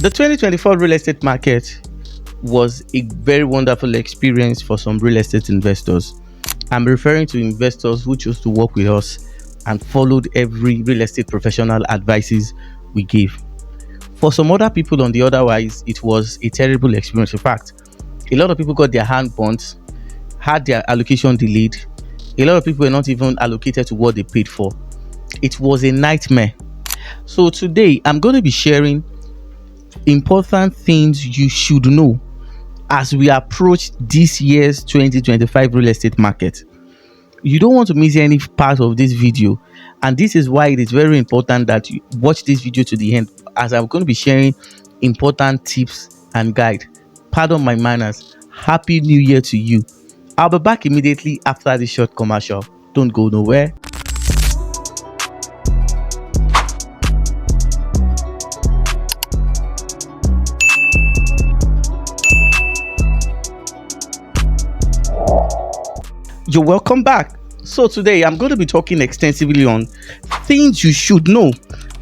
The 2024 real estate market was a very wonderful experience for some real estate investors. I'm referring to investors who chose to work with us and followed every real estate professional advices we gave. For some other people on the otherwise, it was a terrible experience. In fact, a lot of people got their hand burnt, had their allocation delayed. A lot of people were not even allocated to what they paid for. It was a nightmare. So today I'm going to be sharing important things you should know as we approach this year's 2025 real estate market. You don't want to miss any part of this video, and this is why it is very important that you watch this video to the end, as I'm going to be sharing important tips and guide. Pardon my manners. Happy New Year to you. I'll be back immediately after this short commercial. Don't go nowhere. You're welcome back. So today I'm going to be talking extensively on things you should know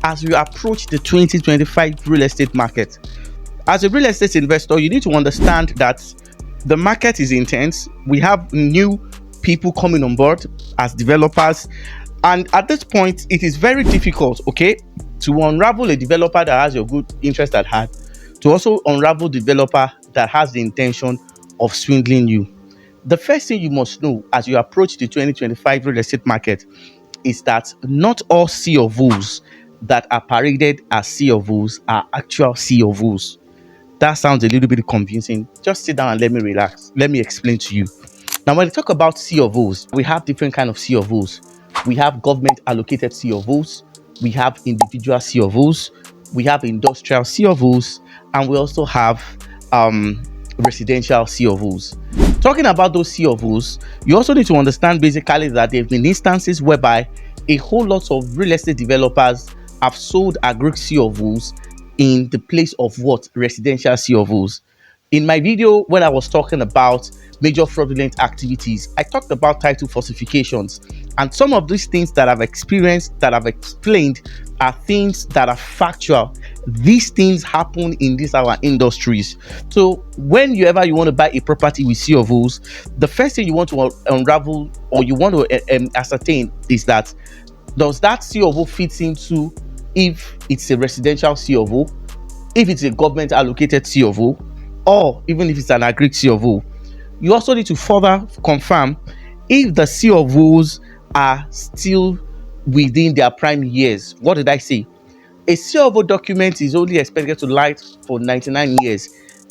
as we approach the 2025 real estate market. As a real estate investor, you need to understand that the market is intense. We have new people coming on board as developers, and at this point it is very difficult, to unravel a developer that has your good interest at heart, to also unravel developer that has the intention of swindling you. The first thing you must know as you approach the 2025 real estate market is that not all C of O's that are paraded as C of O's are actual C of O's. That sounds a little bit confusing. Just sit down and let me relax. Let me explain to you. Now, when we talk about C of O's, we have different kind of C of O's. We have government allocated C of O's. We have individual C of O's. We have industrial C of O's. And we also have residential C of O's. Talking about those C of O's, you also need to understand basically that there have been instances whereby a whole lot of real estate developers have sold agri C of O's in the place of what? Residential C of O's. In my video, when I was talking about major fraudulent activities, I talked about title falsifications, and some of these things that I've experienced, that I've explained, are things that are factual. These things happen in our industries. So whenever you want to buy a property with C of O's, the first thing you want to unravel, or you want to ascertain, is that does that C of O fit into, if it's a residential C of O, if it's a government allocated C of O, or even if it's an agri C of O. You also need to further confirm if the C of O's are still within their prime years. What did I say? A C of O document is only expected to last for 99 years,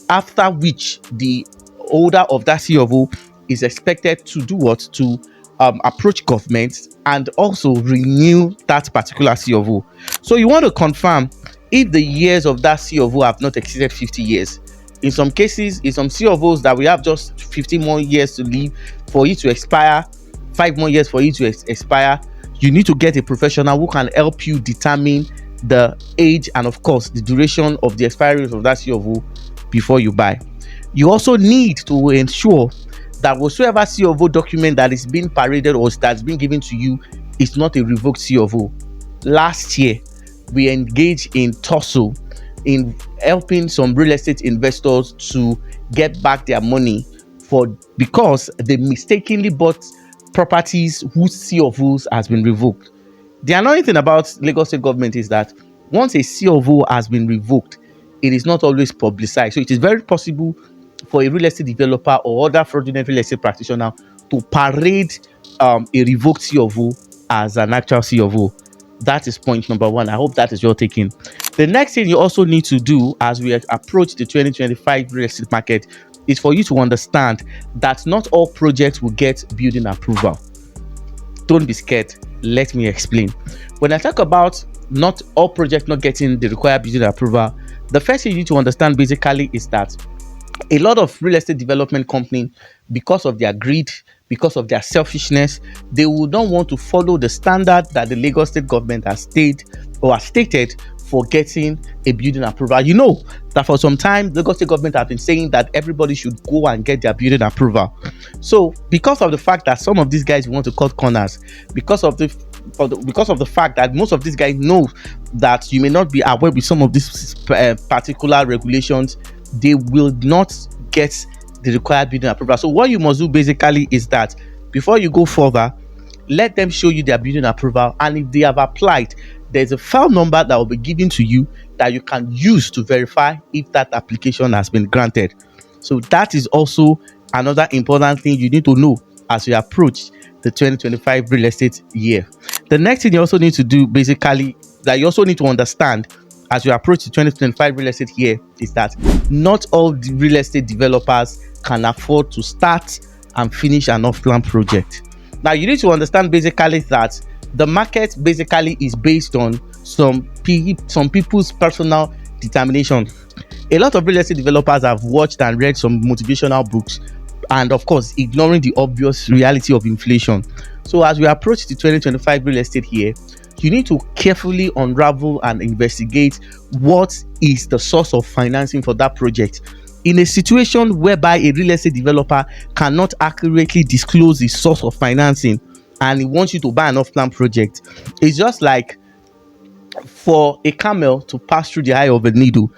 after which the holder of that C of O is expected to do what? To approach government and also renew that particular C of O. So you want to confirm if the years of that C of O have not exceeded 50 years. In some cases, in some C of O's that we have just 15 more years to live for it to expire, 5 more years for it to expire, you need to get a professional who can help you determine the age and of course the duration of the expiry of that C of O before you buy. You also need to ensure that whatsoever C of O document that is being paraded or that's been given to you is not a revoked C of O. Last year, we engaged in tussle in helping some real estate investors to get back their money because they mistakenly bought properties whose C of O's has been revoked. The annoying thing about Lagos State government is that once a C of O has been revoked, it is not always publicized. So it is very possible for a real estate developer or other fraudulent real estate practitioner to parade a revoked C of O as an actual C of O. That is point number one. I hope that is your taking. The next thing you also need to do as we approach the 2025 real estate market is for you to understand that not all projects will get building approval. Don't be scared. Let me explain. When I talk about not all projects not getting the required building approval, the first thing you need to understand basically is that a lot of real estate development companies, because of their greed, because of their selfishness, they would not want to follow the standard that the Lagos State government has stated for getting a building approval. You know that for some time, the Lagos State government have been saying that everybody should go and get their building approval. So because of the fact that some of these guys want to cut corners, because of the because of the fact that most of these guys know that you may not be aware with some of these particular regulations, they will not get the required building approval. So what you must do basically is that before you go further, let them show you their building approval, and if they have applied, there's a file number that will be given to you that you can use to verify if that application has been granted. So that is also another important thing you need to know as you approach the 2025 real estate year. The next thing you also need to do basically, that you also need to understand as you approach the 2025 real estate year, is that not all the real estate developers can afford to start and finish an off-plan project. Now you need to understand basically that the market basically is based on some people's personal determination. A lot of real estate developers have watched and read some motivational books, and of course ignoring the obvious reality of inflation. So as we approach the 2025 real estate year, you need to carefully unravel and investigate what is the source of financing for that project. In a situation whereby a real estate developer cannot accurately disclose the source of financing and he wants you to buy an off-plan project, it's just like for a camel to pass through the eye of a needle.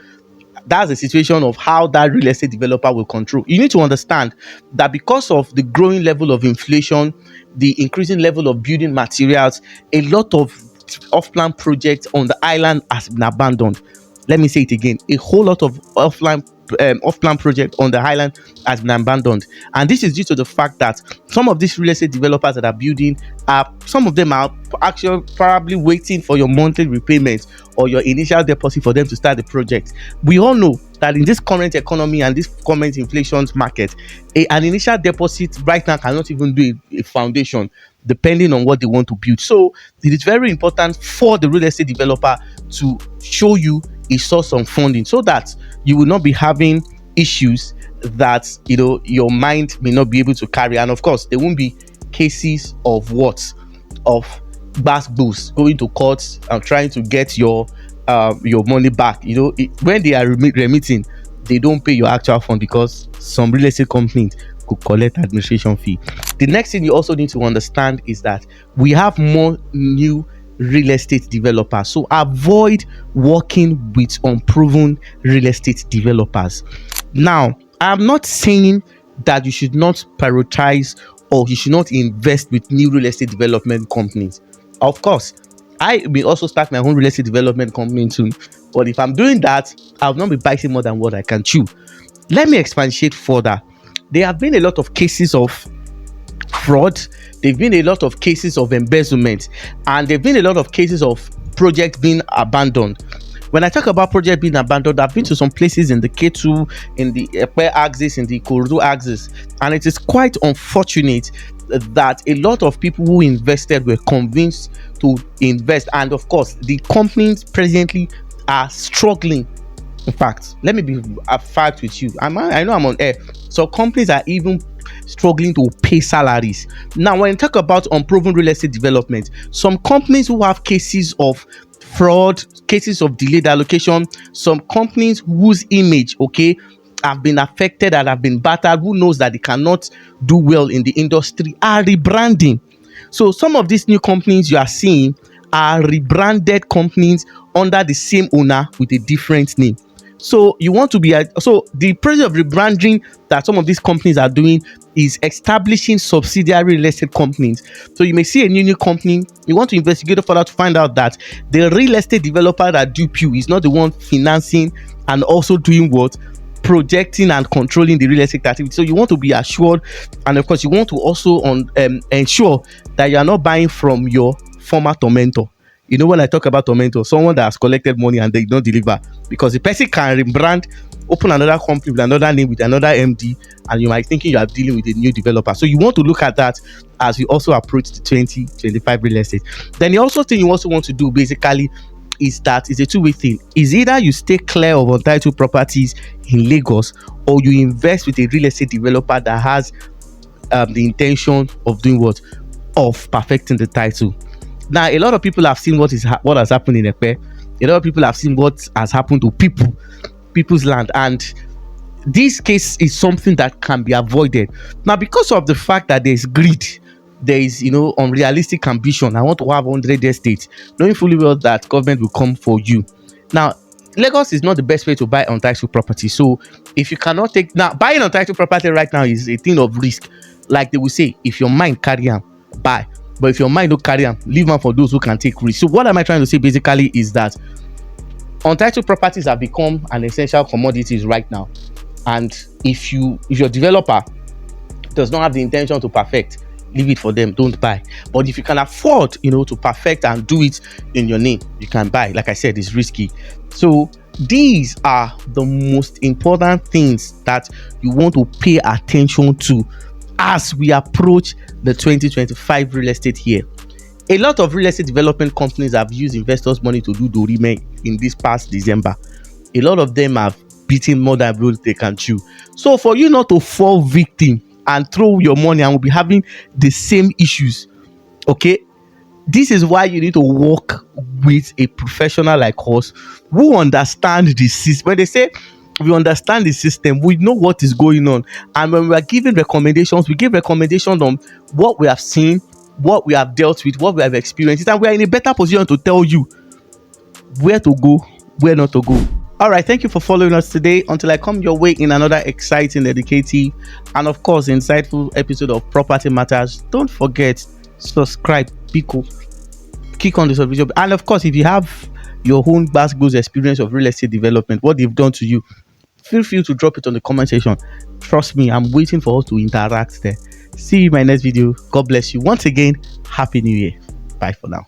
That's a situation of how that real estate developer will control. You need to understand that because of the growing level of inflation, the increasing level of building materials, a lot of off-plan projects on the island has been abandoned. Let me say it again: a whole lot of off-plan project on the island has been abandoned, and this is due to the fact that some of these real estate developers that are building some of them are actually probably waiting for your monthly repayment or your initial deposit for them to start the project. We all know that in this current economy and this current inflation market, an initial deposit right now cannot even do a foundation, depending on what they want to build. So it is very important for the real estate developer to show you a source of funding, so that you will not be having issues that your mind may not be able to carry. And of course, there won't be cases of bass boost going to courts and trying to get your money back. When they are remitting, they don't pay your actual fund because some real estate companies could collect administration fee. The next thing you also need to understand is that we have more new real estate developers, so avoid working with unproven real estate developers. Now, I'm not saying that you should not prioritize or you should not invest with new real estate development companies. Of course, I will also start my own real estate development company soon, but if I'm doing that, I will not be biting more than what I can chew. Let me expatiate further. There have been a lot of cases of fraud, there've been a lot of cases of embezzlement, and there've been a lot of cases of projects being abandoned. When I talk about project being abandoned, I've been to some places in the K2, in the Epe axis, in the Ikorodu axis, and it is quite unfortunate that a lot of people who invested were convinced to invest, and of course the companies presently are struggling. In fact, let me be a fact with you. I know I'm on air. So companies are even struggling to pay salaries. Now, when you talk about unproven real estate development, some companies who have cases of fraud, cases of delayed allocation, some companies whose image, have been affected and have been battered, who knows that they cannot do well in the industry, are rebranding. So some of these new companies you are seeing are rebranded companies under the same owner with a different name. So you want to be so the process of rebranding that some of these companies are doing is establishing subsidiary real estate companies. So you may see a new company, you want to investigate further to find out that the real estate developer that dupe you is not the one financing and also doing what? Projecting and controlling the real estate activity. So you want to be assured, and of course you want to also ensure that you are not buying from your former tormentor. When I talk about tormentor, someone that has collected money and they don't deliver, because the person can rebrand, open another company with another name, with another MD, and you might thinking you are dealing with a new developer. So you want to look at that as we also approach the 2025 real estate. Then the also thing you also want to do basically is that it's a two-way thing. Is either you stay clear of untitled properties in Lagos, or you invest with a real estate developer that has the intention of doing what? Of perfecting the title. Now, a lot of people have seen what has happened in Epe. A lot of people have seen what has happened to people's land, and this case is something that can be avoided. Now, because of the fact that there's greed, there is, unrealistic ambition. I want to have 100 estates, knowing fully well that government will come for you. Now, Lagos is not the best way to buy untitled property. So if you cannot take, now buying untitled property right now is a thing of risk. Like they will say, if your mind carry am, buy. But if your mind don't carry am, leave am for those who can take risk. So what am I trying to say basically is that untitled properties have become an essential commodities right now. And if your developer does not have the intention to perfect, leave it for them, don't buy. But if you can afford, to perfect and do it in your name, you can buy. Like I said, it's risky. So these are the most important things that you want to pay attention to as we approach the 2025 real estate year. A lot of real estate development companies have used investors' money to do dorime in this past December. A lot of them have beaten more than they can chew. So for you not to fall victim and throw your money and will be having the same issues, okay, this is why you need to work with a professional like us who understand the system. When they say we understand the system, we know what is going on, and when we are giving recommendations, we give recommendations on what we have seen, what we have dealt with, what we have experienced, and we are in a better position to tell you where to go, where not to go. All right, thank you for following us today. Until I come your way in another exciting, educative, and of course insightful episode of Property Matters, don't forget, subscribe, Pico, click on this video, and of course if you have your own goes experience of real estate development, what they've done to you, feel free to drop it on the comment section. Trust me, I'm waiting for us to interact there. See you in my next video. God bless you once again. Happy New Year. Bye for now.